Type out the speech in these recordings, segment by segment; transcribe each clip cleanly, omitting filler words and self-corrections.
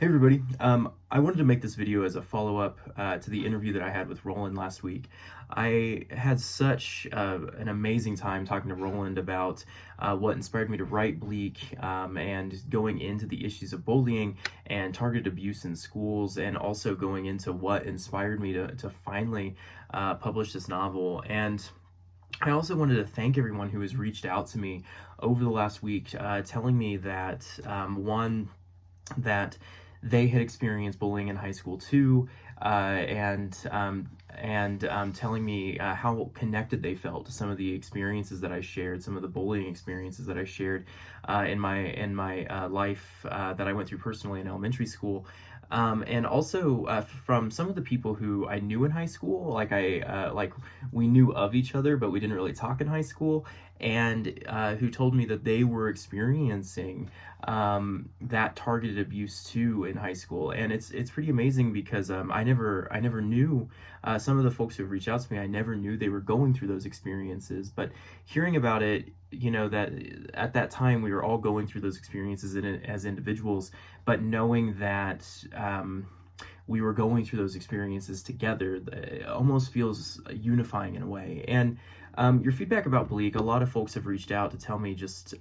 Hey everybody, I wanted to make this video as a follow-up to the interview that I had with Roland last week. I had such an amazing time talking to Roland about what inspired me to write Bleak, and going into the issues of bullying and targeted abuse in schools, and also going into what inspired me to finally publish this novel. And I also wanted to thank everyone who has reached out to me over the last week, telling me that that they had experienced bullying in high school too, and telling me how connected they felt to some of the experiences that I shared, some of the bullying experiences that I shared in my life that I went through personally in elementary school. And also from some of the people who I knew in high school, like we knew of each other, but we didn't really talk in high school, and who told me that they were experiencing that targeted abuse too in high school. And it's pretty amazing because I never knew some of the folks who have reached out to me. I never knew they were going through those experiences, but hearing about it, that at that time we were all going through those experiences as individuals, but knowing that we were going through those experiences together, it almost feels unifying in a way. And your feedback about Bleak, a lot of folks have reached out to tell me just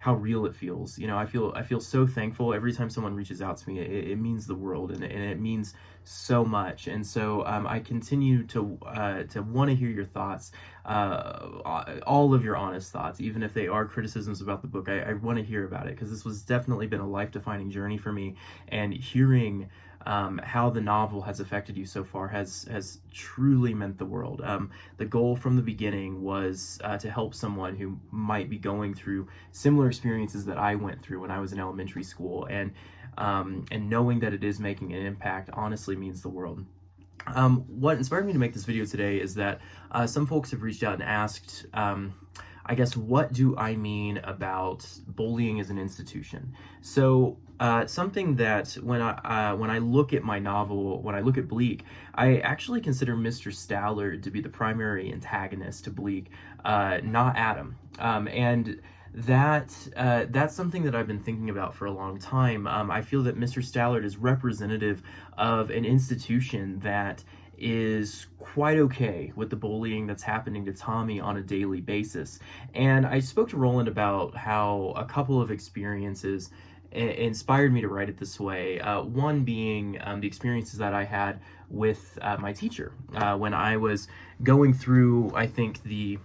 how real it feels. I feel so thankful every time someone reaches out to me. It means the world, and it means so much. And so I continue to want to hear your thoughts, all of your honest thoughts, even if they are criticisms about the book. I want to hear about it, because this was definitely been a life-defining journey for me, and hearing how the novel has affected you so far has truly meant the world. The goal from the beginning was to help someone who might be going through similar experiences that I went through when I was in elementary school, and knowing that it is making an impact honestly means the world. What inspired me to make this video today is that some folks have reached out and asked, I guess, what do I mean about bullying as an institution? So something that when I look at my novel, when I look at Bleak, I actually consider Mr. Stallard to be the primary antagonist to Bleak, not Adam. And that's something that I've been thinking about for a long time. I feel that Mr. Stallard is representative of an institution that is quite okay with the bullying that's happening to Tommy on a daily basis. And I spoke to Roland about how a couple of experiences inspired me to write it this way. One being the experiences that I had with my teacher when I was going through, I think, the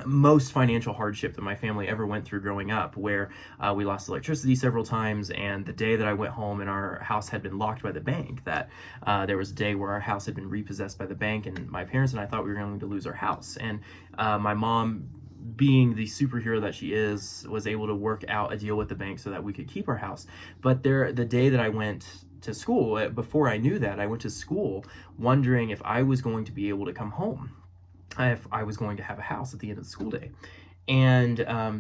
most financial hardship that my family ever went through growing up, where we lost electricity several times, and the day that I went home and our house had been locked by the bank, that there was a day where our house had been repossessed by the bank, and my parents and I thought we were going to lose our house. And my mom, being the superhero that she is, was able to work out a deal with the bank so that we could keep our house. But the day that I went to school, before I knew that, I went to school wondering if I was going to be able to come home, if I was going to have a house at the end of the school day. And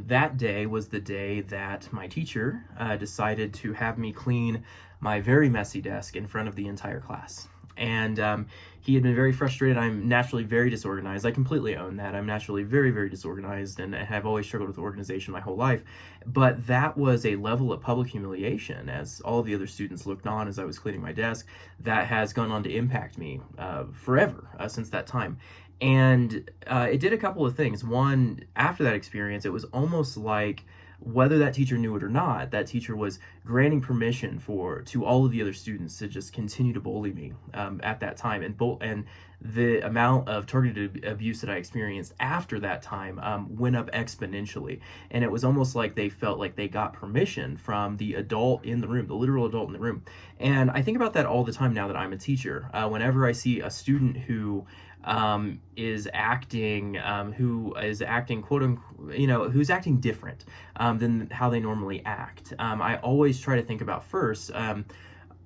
that day was the day that my teacher decided to have me clean my very messy desk in front of the entire class. And he had been very frustrated. I'm naturally very disorganized. I completely own that. I'm naturally very, very disorganized, and have always struggled with organization my whole life. But that was a level of public humiliation, as all the other students looked on as I was cleaning my desk, that has gone on to impact me forever since that time. And it did a couple of things. One, after that experience, it was almost like, whether that teacher knew it or not, that teacher was granting permission to all of the other students to just continue to bully me at that time. And the amount of targeted abuse that I experienced after that time went up exponentially. And it was almost like they felt like they got permission from the adult in the room, the literal adult in the room. And I think about that all the time now that I'm a teacher. Whenever I see a student who is acting quote unquote, who's acting different than how they normally act, I always try to think about first,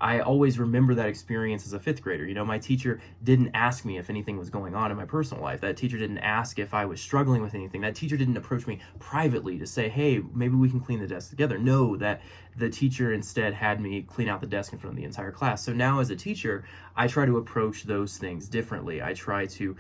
I always remember that experience as a fifth grader. You know, my teacher didn't ask me if anything was going on in my personal life. That teacher didn't ask if I was struggling with anything. That teacher didn't approach me privately to say, hey, maybe we can clean the desk together. No, that the teacher instead had me clean out the desk in front of the entire class. So now as a teacher, I try to approach those things differently. I try to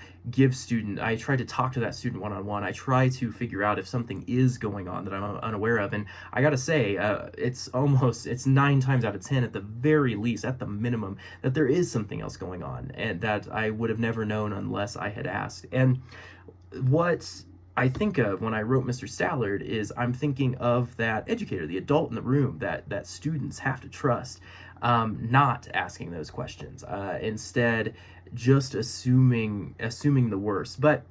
I try to talk to that student one-on-one. I try to figure out if something is going on that I'm unaware of. And I gotta say, it's 9 times out of 10 at the very least, at the minimum, that there is something else going on and that I would have never known unless I had asked. And what I think of when I wrote Mr. Stallard is I'm thinking of that educator, the adult in the room that students have to trust, not asking those questions, instead just assuming the worst. But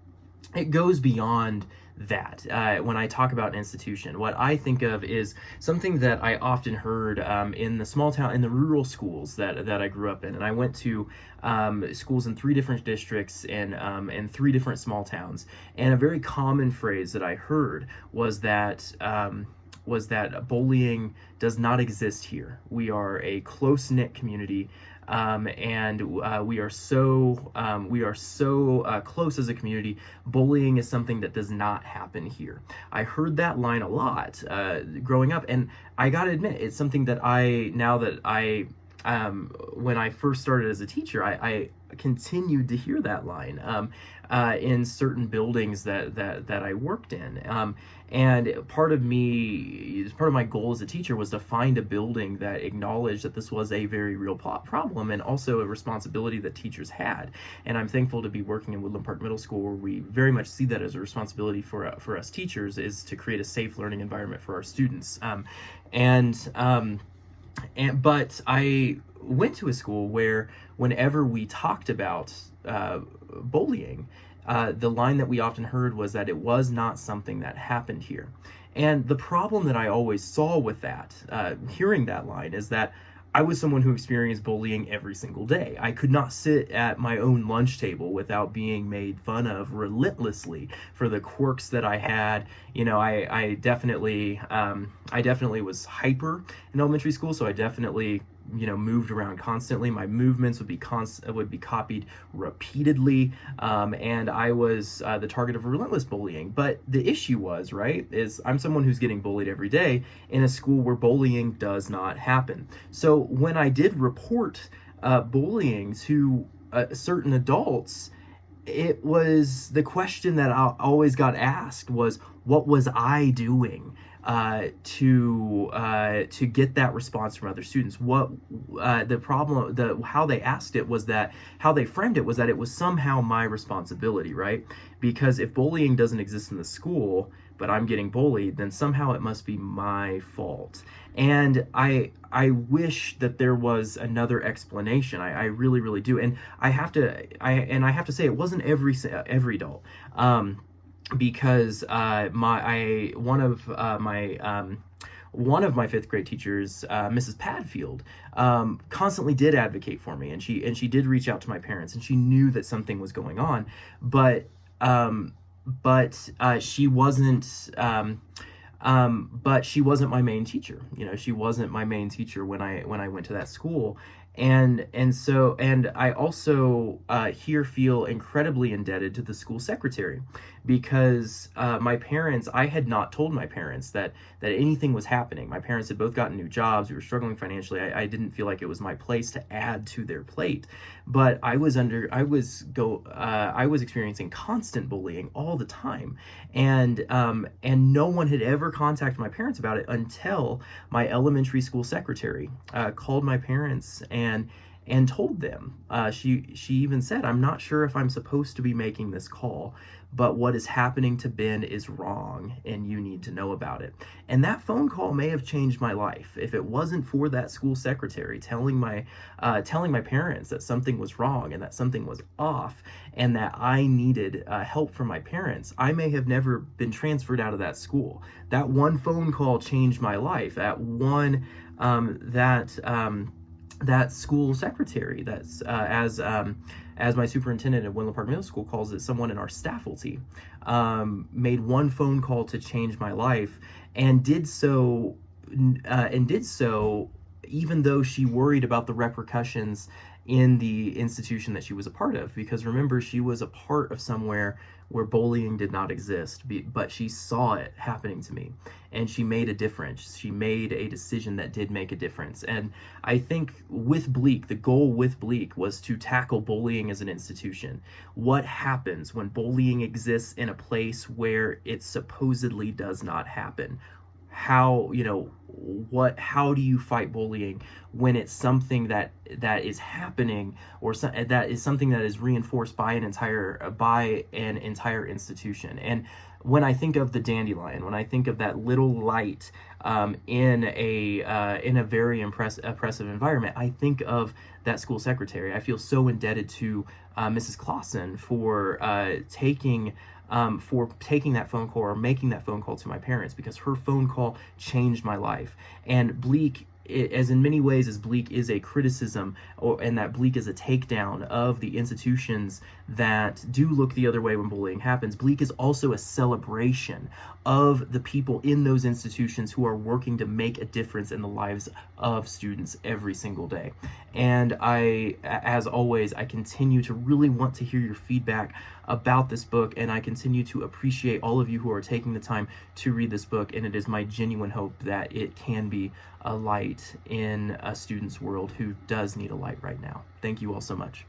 it goes beyond that. When I talk about an institution, what I think of is something that I often heard in the rural schools that I grew up in. And I went to schools in 3 different districts and 3 different small towns. And a very common phrase that I heard was that bullying does not exist here. We are a close-knit community. And we are so close as a community. Bullying is something that does not happen here. I heard that line a lot growing up, and I gotta admit, it's something that when I first started as a teacher, I continued to hear that line in certain buildings that I worked in. And part of my goal as a teacher was to find a building that acknowledged that this was a very real problem and also a responsibility that teachers had. And I'm thankful to be working in Woodland Park Middle School, where we very much see that as a responsibility for us teachers, is to create a safe learning environment for our students. But I went to a school where whenever we talked about bullying, the line that we often heard was that it was not something that happened here. And the problem that I always saw with that, hearing that line, is that I was someone who experienced bullying every single day. I could not sit at my own lunch table without being made fun of relentlessly for the quirks that I had. You know, I definitely was hyper in elementary school, so I definitely, you know, moved around constantly. My movements would be copied repeatedly, and I was the target of relentless bullying. But the issue was, is I'm someone who's getting bullied every day in a school where bullying does not happen. So when I did report bullying to certain adults, it was the question that I always got asked was, what was I doing to get that response from other students? What how they asked it was that, how they framed it was that it was somehow my responsibility, right? Because if bullying doesn't exist in the school, but I'm getting bullied, then somehow it must be my fault. And I wish that there was another explanation. I really, really do. And I have to say, it wasn't every adult. Because one of my fifth grade teachers, Mrs. Padfield, constantly did advocate for me, and she did reach out to my parents, and she knew that something was going on, but she wasn't my main teacher. You know, she wasn't my main teacher when I went to that school. And I also here feel incredibly indebted to the school secretary, because I had not told my parents that anything was happening. My parents had both gotten new jobs. We were struggling financially. I didn't feel like it was my place to add to their plate, but I was experiencing constant bullying all the time, and no one had ever contacted my parents about it until my elementary school secretary called my parents and told them. She even said, "I'm not sure if I'm supposed to be making this call, but what is happening to Ben is wrong, and you need to know about it." And that phone call may have changed my life. If it wasn't for that school secretary telling my parents that something was wrong and that something was off and that I needed help from my parents, I may have never been transferred out of that school. That one phone call changed my life. That school secretary, that's as my superintendent at Woodland Park Middle School calls it, someone in our staffalty, made one phone call to change my life, and did so even though she worried about the repercussions in the institution that she was a part of. Because remember, she was a part of somewhere where bullying did not exist, but she saw it happening to me, and she made a difference. She made a decision that did make a difference. And I think with Bleak, the goal with Bleak was to tackle bullying as an institution. What happens when bullying exists in a place where it supposedly does not happen? How, how do you fight bullying when it's something that is happening, or that is something that is reinforced by an entire institution? And when I think of the dandelion, when I think of that little light in a very oppressive environment, I think of that school secretary. I feel so indebted to Mrs. Clausen for taking that phone call, or making that phone call to my parents, because her phone call changed my life. And Bleak, as in many ways as Bleak is a criticism, and that Bleak is a takedown of the institutions that do look the other way when bullying happens, Bleak is also a celebration of the people in those institutions who are working to make a difference in the lives of students every single day. And as always, I continue to really want to hear your feedback about this book, and I continue to appreciate all of you who are taking the time to read this book, and it is my genuine hope that it can be a light in a student's world who does need a light right now. Thank you all so much.